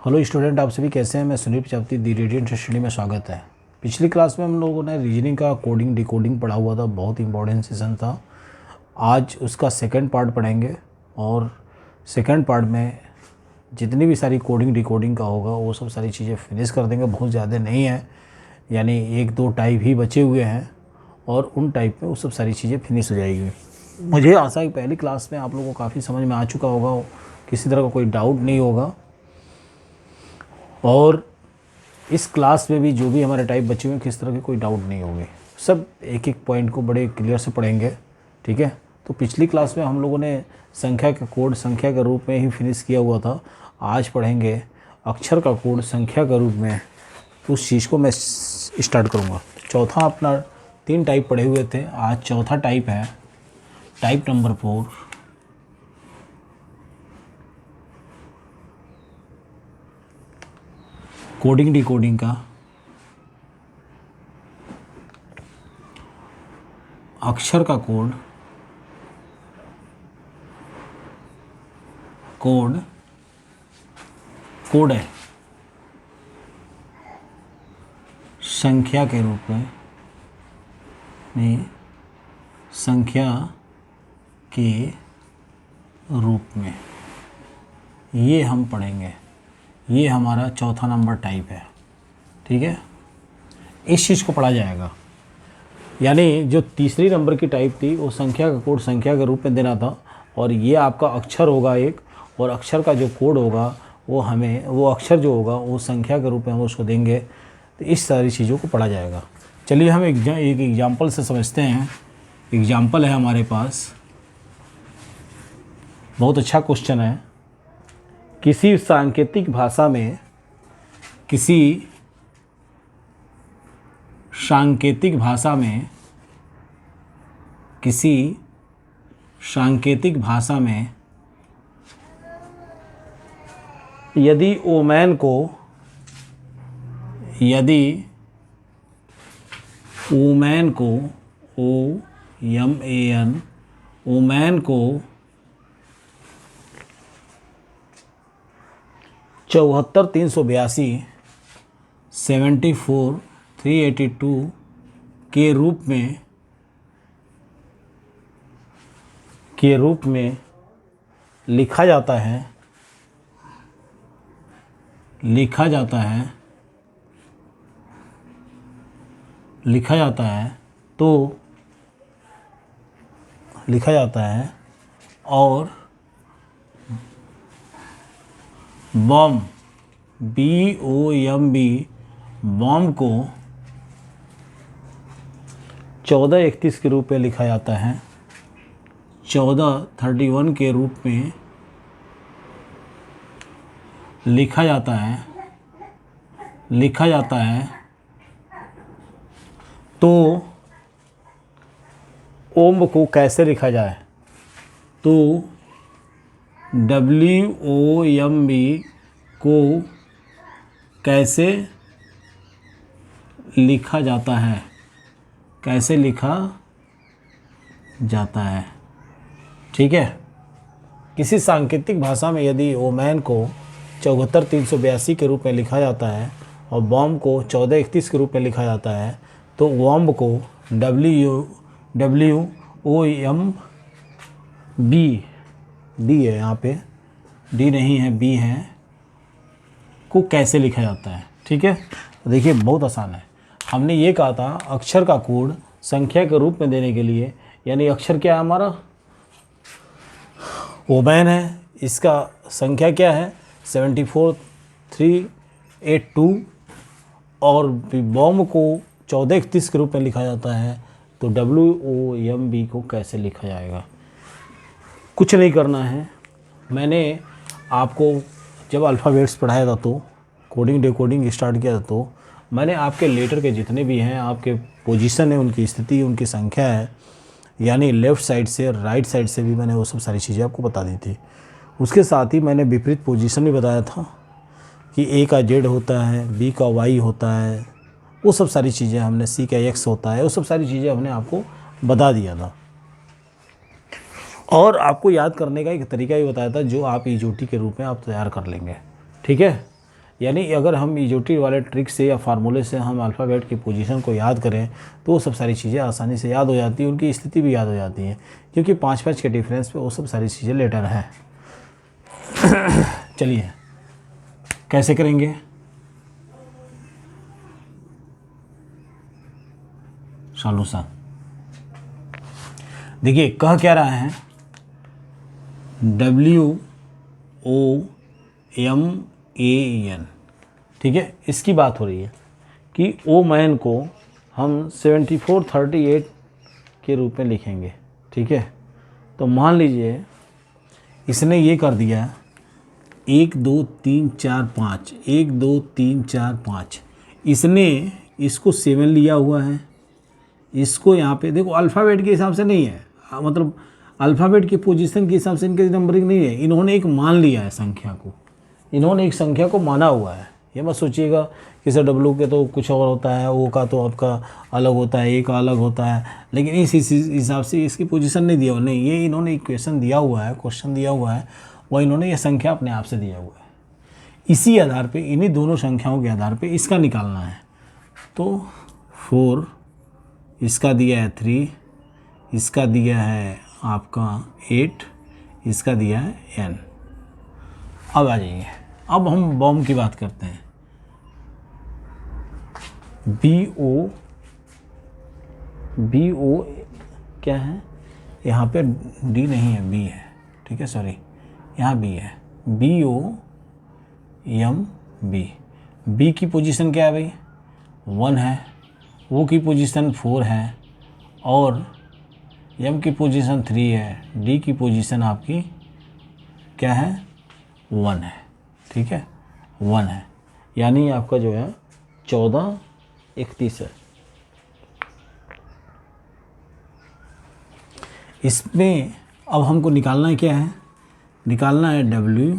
Hello student, आप सभी कैसे हैं। मैं सुनील प्रजापति, दी रेडियंट स्टडी में स्वागत है। पिछली क्लास में हम लोगों ने रीजनिंग का कोडिंग डिकोडिंग पढ़ा हुआ था, बहुत इंपॉर्टेंट सेशन था। आज उसका सेकंड पार्ट पढ़ेंगे और सेकंड पार्ट में जितनी भी सारी कोडिंग डिकोडिंग का होगा वो सब सारी चीज़ें फिनिश कर देंगे। बहुत ज़्यादा नहीं है, यानी 1-2 टाइप ही बचे हुए हैं और उन टाइप में वो सब सारी चीज़ें फिनिश हो जाएगी। मुझे आशा है पहली क्लास में आप लोगों को काफ़ी समझ में आ चुका होगा, किसी तरह का कोई डाउट नहीं होगा। और इस क्लास में भी जो भी हमारे टाइप बचे हुए हैं किस तरह के कोई डाउट नहीं होंगे, सब एक एक पॉइंट को बड़े क्लियर से पढ़ेंगे, ठीक है। तो पिछली क्लास में हम लोगों ने संख्या का कोड संख्या के रूप में ही फिनिश किया हुआ था। आज पढ़ेंगे अक्षर का कोड संख्या के रूप में, तो उस चीज़ को मैं स्टार्ट करूँगा। चौथा अपना 3 टाइप पढ़े हुए थे, आज चौथा टाइप है टाइप नंबर 4, कोडिंग डिकोडिंग का अक्षर का कोड है संख्या के रूप में, संख्या के रूप में ये हम पढ़ेंगे। ये हमारा चौथा नंबर टाइप है, ठीक है। इस चीज़ को पढ़ा जाएगा, यानी जो तीसरी नंबर की टाइप थी वो संख्या का कोड संख्या के रूप में देना था, और ये आपका अक्षर होगा एक, और अक्षर का जो कोड होगा वो अक्षर जो होगा वो संख्या के रूप में हम उसको देंगे। तो इस सारी चीज़ों को पढ़ा जाएगा। चलिए हम एक एग्जाम्पल से समझते हैं। एग्जाम्पल है हमारे पास, बहुत अच्छा क्वेश्चन है। किसी सांकेतिक भाषा में यदि ओमैन को 74,382 74,382 के रूप में लिखा जाता है और बॉम्ब बॉम्ब को 1431 के रूप में लिखा जाता है, 1431 के रूप में लिखा जाता है। तो ओम को कैसे लिखा जाए? तो WOMB को कैसे लिखा जाता है? ठीक है। किसी सांकेतिक भाषा में यदि ओमैन को 74,382 के रूप में लिखा जाता है और बॉम्ब को 1431 के रूप में लिखा जाता है, तो वॉम्ब को WOMB डी है, यहाँ पे डी नहीं है, बी है, को कैसे लिखा जाता है? ठीक है। तो देखिए बहुत आसान है। हमने ये कहा था अक्षर का कोड संख्या के रूप में देने के लिए, यानी अक्षर क्या है हमारा? ओमैन है, इसका संख्या क्या है? 74,382, और बॉम्ब को 1431 के रूप में लिखा जाता है। तो WOMB को कैसे लिखा जाएगा? कुछ नहीं करना है। मैंने आपको जब अल्फ़ाबेट्स पढ़ाया था, तो कोडिंग डिकोडिंग स्टार्ट किया था, तो मैंने आपके लेटर के जितने भी हैं, आपके पोजीशन है, उनकी स्थिति, उनकी संख्या है, यानी लेफ़्ट साइड से राइट साइड से भी मैंने वो सब सारी चीज़ें आपको बता दी थी। उसके साथ ही मैंने विपरीत पोजीशन भी बताया था कि A का Z होता है, B का Y होता है, वो सब सारी चीज़ें हमने, C का X होता है, वो सब सारी चीज़ें हमने आपको बता दिया था। और आपको याद करने का एक तरीका भी बताया था, जो आप ईजोटी के रूप में आप तैयार कर लेंगे, ठीक है। यानी अगर हम इजोटी वाले ट्रिक से या फार्मूले से हम अल्फ़ाबेट की पोजीशन को याद करें तो वो सब सारी चीज़ें आसानी से याद हो जाती हैं, उनकी स्थिति भी याद हो जाती है, क्योंकि 5-5 के डिफरेंस पे वो सब सारी चीज़ें लेटर हैं। चलिए कैसे करेंगे, सॉल्यूशन देखिए कह क्या रहा है, WOMAN, ठीक है। इसकी बात हो रही है कि ओ मैन को हम 7438 के रूप में लिखेंगे, ठीक है। तो मान लीजिए इसने ये कर दिया 1 2 3 4 5, 1 2 3 4 5, इसने इसको 7 लिया हुआ है, इसको यहाँ पे देखो अल्फ़ाबेट के हिसाब से नहीं है, मतलब अल्फ़ाबेट की पोजीशन के हिसाब से इनकी नंबरिंग नहीं है, इन्होंने एक मान लिया है संख्या को, इन्होंने एक संख्या को माना हुआ है। ये मत सोचिएगा कि सर डब्लू के तो कुछ और होता है, ओ का तो आपका अलग होता है, ए का अलग होता है, लेकिन इस हिसाब से इसकी पोजीशन नहीं दिया हुआ, नहीं, ये इन्होंने इक्वेशन दिया हुआ है, क्वेश्चन दिया हुआ है, वह इन्होंने ये संख्या अपने आप से दिया हुआ है। इसी आधार पे, इन्हीं दोनों संख्याओं के आधार पे इसका निकालना है। तो 4, इसका दिया है 3, इसका दिया है आपका 8, इसका दिया है n। अब आ जाइए, अब हम बॉम्ब की बात करते हैं। BO क्या है, यहाँ पे D नहीं है, B है, ठीक है, सॉरी यहाँ B है, BOMB। B की पोजीशन क्या है भाई, 1 है, O की पोजीशन 4 है, और M की पोजीशन 3 है, D की पोजीशन आपकी क्या है, 1 है, ठीक है, 1 है, यानी आपका जो है 1431 है। इसमें अब हमको निकालना है, क्या है, निकालना है WOMB।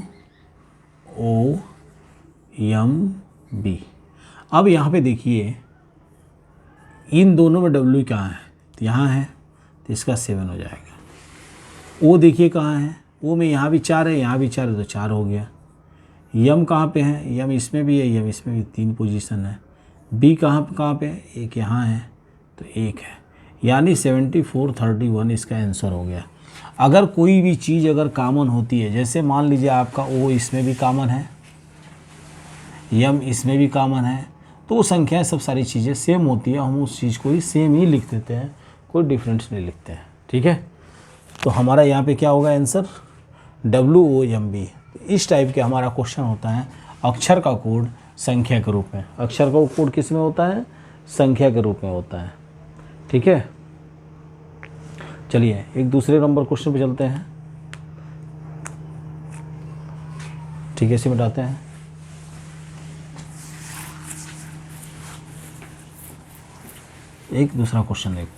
अब यहाँ पे देखिए इन दोनों में W कहाँ है, तो यहाँ है, तो इसका 7 हो जाएगा। O देखिए कहाँ है, O में यहाँ भी 4 है, यहाँ भी 4 है, तो 4 हो गया। M कहाँ पे है, M इसमें भी है, M इसमें भी 3 पोजीशन है। B कहाँ पे है, एक यहाँ है, तो 1 है, यानी 7431 इसका आंसर हो गया। अगर कोई भी चीज़ अगर कॉमन होती है, जैसे मान लीजिए आपका O इसमें भी कॉमन है, M इसमें भी कॉमन है, तो वो संख्याएं सब सारी चीज़ें सेम होती है, हम उस चीज़ को ही सेम ही लिख देते हैं, कोई डिफरेंस नहीं लिखते हैं, ठीक है। तो हमारा यहाँ पे क्या होगा आंसर, WOMB। इस टाइप के हमारा क्वेश्चन होता है, अक्षर का कोड संख्या के रूप में। अक्षर का कोड किस में होता है, संख्या के रूप में होता है, ठीक है। चलिए एक दूसरे नंबर क्वेश्चन पे चलते हैं, ठीक है, इसे मिटाते हैं। एक दूसरा क्वेश्चन देखो,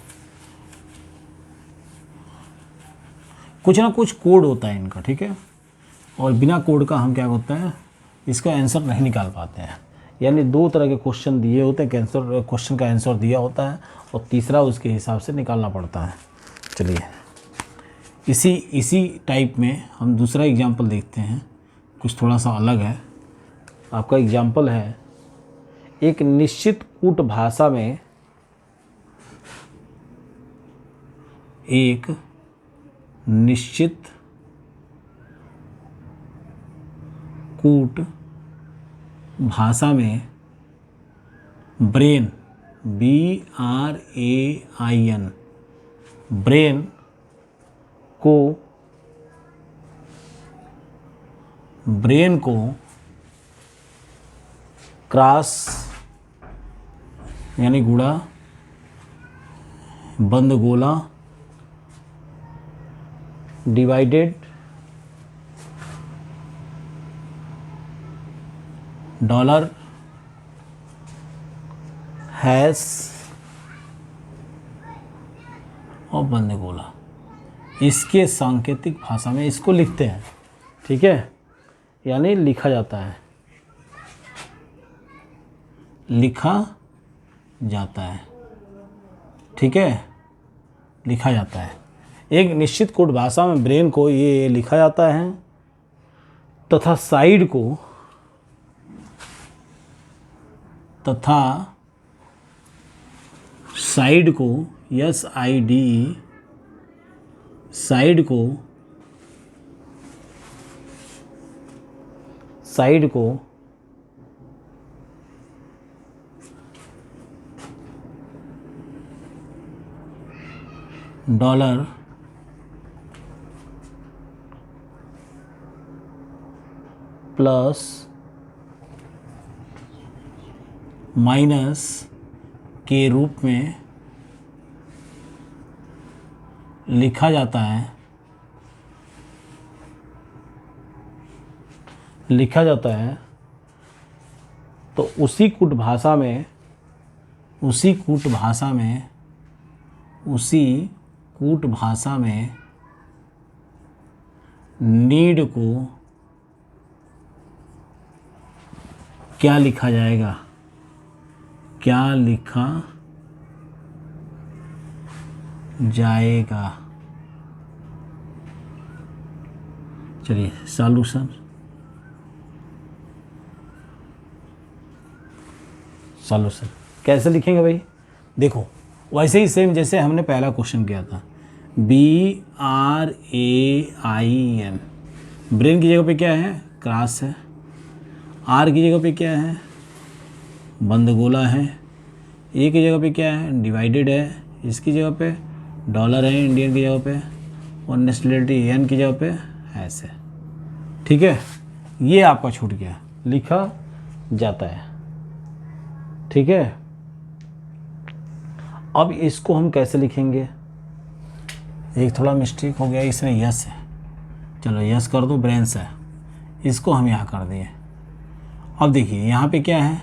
कुछ ना कुछ कोड होता है इनका, ठीक है, और बिना कोड का हम क्या होता है, इसका आंसर नहीं निकाल पाते हैं। यानी 2 तरह के क्वेश्चन दिए होते हैं, क्वेश्चन का आंसर दिया होता है और तीसरा उसके हिसाब से निकालना पड़ता है। चलिए इसी टाइप में हम दूसरा एग्जाम्पल देखते हैं, कुछ थोड़ा सा अलग है। आपका एग्जाम्पल है, एक निश्चित कूट भाषा में एक निश्चित कूट भाषा में ब्रेन, BRAIN, ब्रेन को क्रॉस यानी गुणा, बंद गोला, डिवाइडेड, डॉलर, हैश और बंद गोला, इसके सांकेतिक भाषा में इसको लिखते हैं, ठीक है, यानी लिखा जाता है, लिखा जाता है, ठीक है, लिखा जाता है। एक निश्चित कोड भाषा में ब्रेन को ये लिखा जाता है तथा साइड को तथा साइड को SIDE साइड को डॉलर प्लस माइनस के रूप में लिखा जाता है तो उसी कूट भाषा में नीड को क्या लिखा जाएगा, चलिए सॉल्यूशन कैसे लिखेंगे भाई। देखो वैसे ही सेम जैसे हमने पहला क्वेश्चन किया था, BRAIN, ब्रेन की जगह पे क्या है, क्रॉस है, R की जगह पे क्या है, बंद गोला है, A की जगह पे क्या है, डिवाइडेड है, इसकी जगह पे डॉलर है इंडियन की जगह पे, और नेशनलिटी N की जगह पे ऐसे। ठीक है, ये आपका छूट गया, लिखा जाता है। ठीक है, अब इसको हम कैसे लिखेंगे, एक थोड़ा मिस्टेक हो गया, इसमें यस है, चलो यस कर दो, ब्रेन्स है, इसको हम यहाँ कर दिए। अब देखिए यहाँ पे क्या है,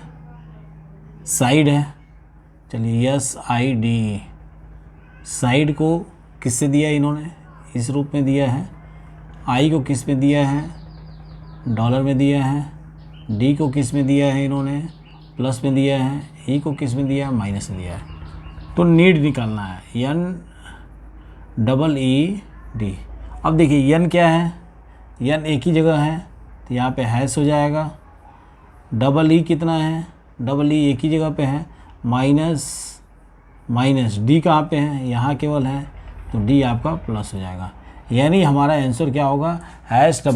साइड है, चलिए SIDE, साइड को किससे दिया इन्होंने, इस रूप में दिया है, I को किस में दिया है, डॉलर में दिया है, D को किस में दिया है इन्होंने, प्लस में दिया है, E को किस में दिया है, माइनस में दिया है। तो नीड निकालना है, NEED। अब देखिए N क्या है, N एक ही जगह है तो यहाँ पे हैश हो जाएगा, E कितना है, E एक ही जगह पे है, माइनस D कहाँ पे है, यहाँ केवल है, तो D आपका प्लस हो जाएगा। यानी हमारा आंसर क्या होगा, #-+,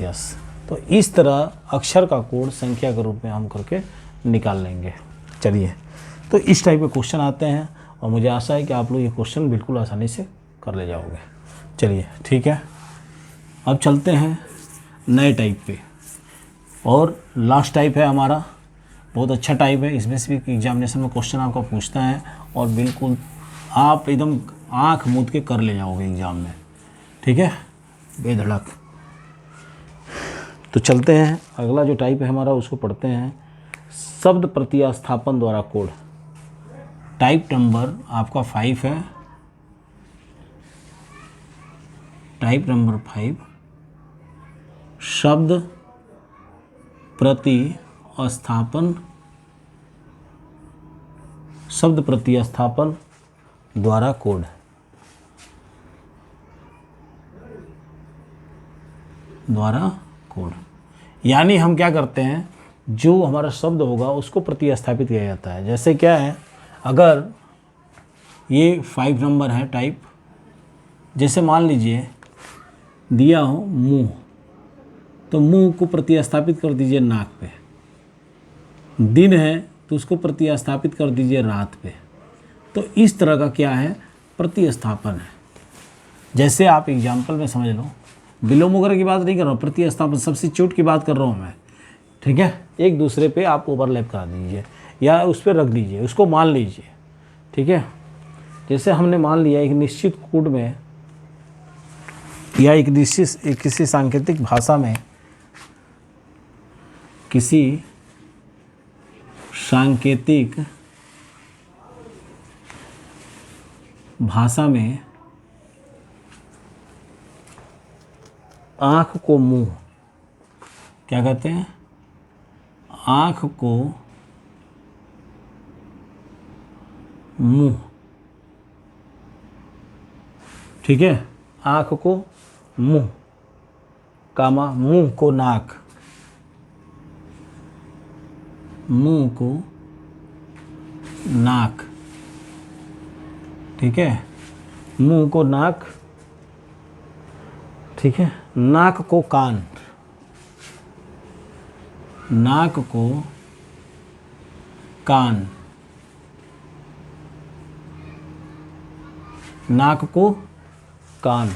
यस। तो इस तरह अक्षर का कोड संख्या के रूप में हम करके निकाल लेंगे। चलिए, तो इस टाइप के क्वेश्चन आते हैं और मुझे आशा है कि आप लोग ये क्वेश्चन बिल्कुल आसानी से कर ले जाओगे। चलिए ठीक है, अब चलते हैं नए टाइप पे, और लास्ट टाइप है हमारा, बहुत अच्छा टाइप है, इसमें से भी एग्जामिनेशन में क्वेश्चन आपका पूछता है और बिल्कुल आप एकदम आँख मूंद के कर ले जाओगे एग्ज़ाम में। ठीक है, बेधड़क। तो चलते हैं, अगला जो टाइप है हमारा उसको पढ़ते हैं, शब्द प्रतिस्थापन द्वारा कोड। टाइप नंबर आपका 5 है, टाइप नंबर 5, शब्द प्रतिस्थापन द्वारा कोड। यानी हम क्या करते हैं, जो हमारा शब्द होगा उसको प्रतिस्थापित किया जाता है। जैसे क्या है, अगर ये 5 नंबर है टाइप, जैसे मान लीजिए दिया हो मुंह, तो मुंह को प्रतिस्थापित कर दीजिए नाक पे। दिन है तो उसको प्रतिस्थापित कर दीजिए रात पे। तो इस तरह का क्या है, प्रतिस्थापन है। जैसे आप एग्जाम्पल में समझ लो, विलोम वगैरह की बात नहीं कर रहा हूँ, प्रतिस्थापन सब्स्टिट्यूट की बात कर रहा हूँ मैं। ठीक है, एक दूसरे पे आप ओवरलैप करा दीजिए या उस पर रख दीजिए, उसको मान लीजिए। ठीक है, जैसे हमने मान लिया एक निश्चित कोड में या एक निश्चित किसी सांकेतिक भाषा में, किसी सांकेतिक भाषा में आँख को मुंह, क्या कहते हैं, आँख को मुंह। ठीक है, आँख को मुंह, कामा मुंह को नाक, मुंह को नाक, ठीक है, मुंह को नाक, ठीक है, नाक को कान, नाक को कान, नाक को कान,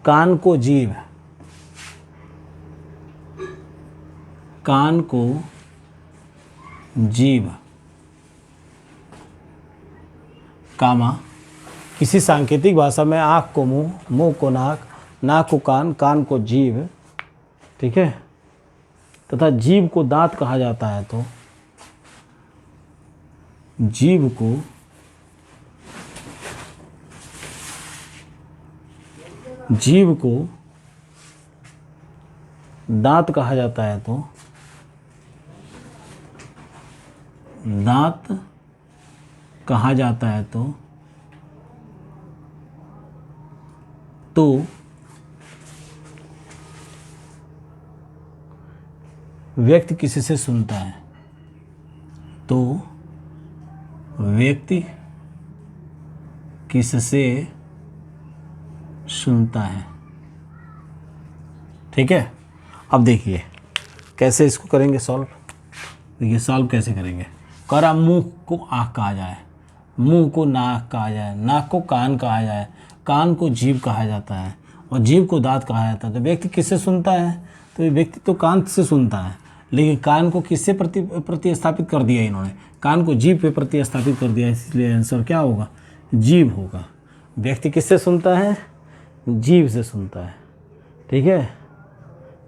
कान को जीभ, कान को जीभ, कामा किसी सांकेतिक भाषा में आँख को मुंह, मुंह को नाक, नाक को कान, कान को जीभ, ठीक है, तथा जीभ को दांत कहा जाता है तो जीभ को दांत कहा जाता है तो दांत कहा जाता है तो व्यक्ति किसी से सुनता है, तो व्यक्ति किससे सुनता है, ठीक है। अब देखिए कैसे इसको करेंगे सॉल्व। देखिए सॉल्व कैसे करेंगे। करा मुंह को आँख कहा जाए, मुंह को नाक कहा जाए, नाक को कान कहा जाए, कान को जीभ कहा जाता है और जीभ को दांत कहा जाता है। तो व्यक्ति किससे सुनता है, तो ये व्यक्ति तो कान से सुनता है, लेकिन कान को किससे प्रतिस्थापित कर दिया इन्होंने, कान को जीभ पे प्रतिस्थापित कर दिया, इसलिए आंसर क्या होगा, जीभ होगा। व्यक्ति किससे सुनता है, जीभ से सुनता है, ठीक है,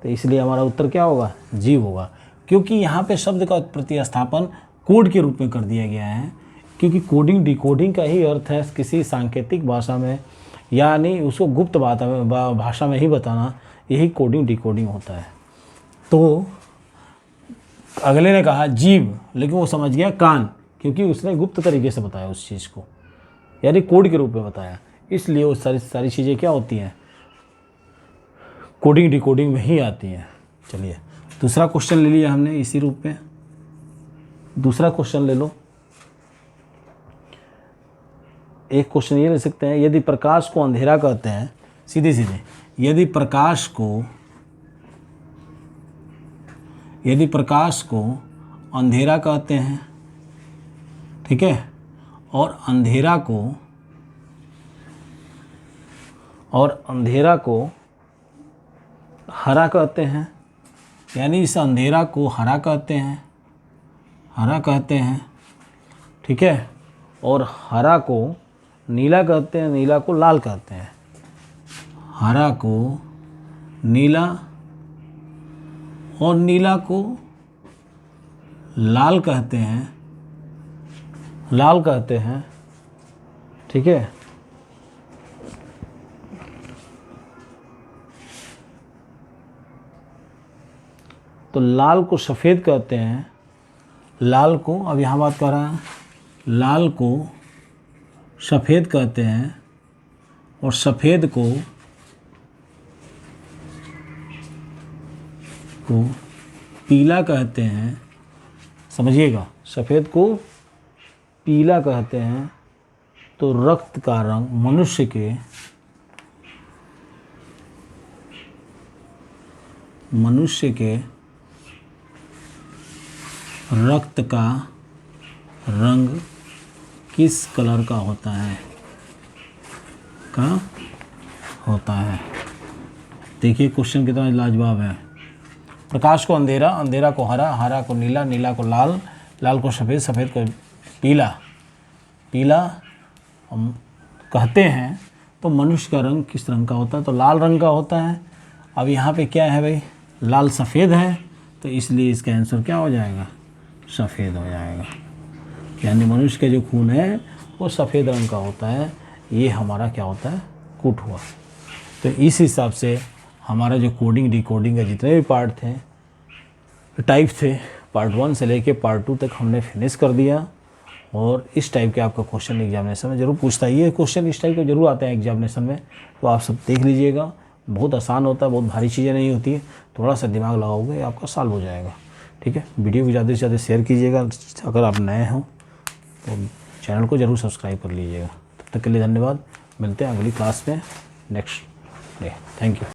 तो इसलिए हमारा उत्तर क्या होगा, जीभ होगा। क्योंकि यहाँ पे शब्द का प्रतिस्थापन कोड के रूप में कर दिया गया है, क्योंकि कोडिंग डिकोडिंग का ही अर्थ है किसी सांकेतिक भाषा में, यानी उसको गुप्त भाषा में ही बताना, यही कोडिंग डिकोडिंग होता है। तो अगले ने कहा जीभ, लेकिन वो समझ गया कान, क्योंकि उसने गुप्त तरीके से बताया उस चीज़ को, यानी कोड के रूप में बताया, इसलिए वो सारी चीज़ें क्या होती हैं, कोडिंग डिकोडिंग में ही आती हैं। चलिए दूसरा क्वेश्चन ले लिया हमने इसी रूप में। दूसरा क्वेश्चन ले लो। एक क्वेश्चन ये ले सकते हैं, यदि प्रकाश को अंधेरा कहते हैं, सीधे सीधे, यदि प्रकाश को अंधेरा कहते हैं, ठीक है, और अंधेरा को हरा कहते हैं, यानी इस अंधेरा को हरा कहते हैं, ठीक है, और हरा को नीला कहते हैं, नीला को लाल कहते हैं, हरा को नीला और नीला को लाल कहते हैं, ठीक है। तो लाल को सफ़ेद कहते हैं, लाल को, अब यहाँ बात कर रहा है, लाल को सफ़ेद कहते हैं और सफ़ेद को पीला कहते हैं, समझिएगा, सफ़ेद को पीला कहते हैं। तो रक्त का रंग मनुष्य के रक्त का रंग किस कलर का होता है, देखिए क्वेश्चन कितना लाजवाब है। प्रकाश को अंधेरा, अंधेरा को हरा, हरा को नीला, नीला को लाल, लाल को सफ़ेद, सफ़ेद को पीला हम कहते हैं। तो मनुष्य का रंग किस रंग का होता है, तो लाल रंग का होता है। अब यहाँ पे क्या है भाई, लाल सफ़ेद है, तो इसलिए इसका आंसर क्या हो जाएगा, सफ़ेद हो जाएगा। यानी मनुष्य का जो खून है वो सफ़ेद रंग का होता है। ये हमारा क्या होता है, कूट हुआ। तो इस हिसाब से हमारा जो कोडिंग डिकोडिंग का जितने भी पार्ट थे, टाइप थे, पार्ट 1 से लेके पार्ट 2 तक हमने फिनिश कर दिया। और इस टाइप के आपका क्वेश्चन एग्जामिनेशन में ज़रूर पूछता है, ये क्वेश्चन इस टाइप के ज़रूर आते हैं एग्जामिनेशन में, तो आप सब देख लीजिएगा। बहुत आसान होता है, बहुत भारी चीज़ें नहीं होती है, थोड़ा सा दिमाग लगाओगे आपका सॉल्व हो जाएगा। ठीक है, वीडियो को ज़्यादा से ज़्यादा शेयर कीजिएगा। अगर आप नए हों तो चैनल को ज़रूर सब्सक्राइब कर लीजिएगा। तब तक के लिए धन्यवाद। मिलते हैं अगली क्लास में नेक्स्ट डे। Thank you.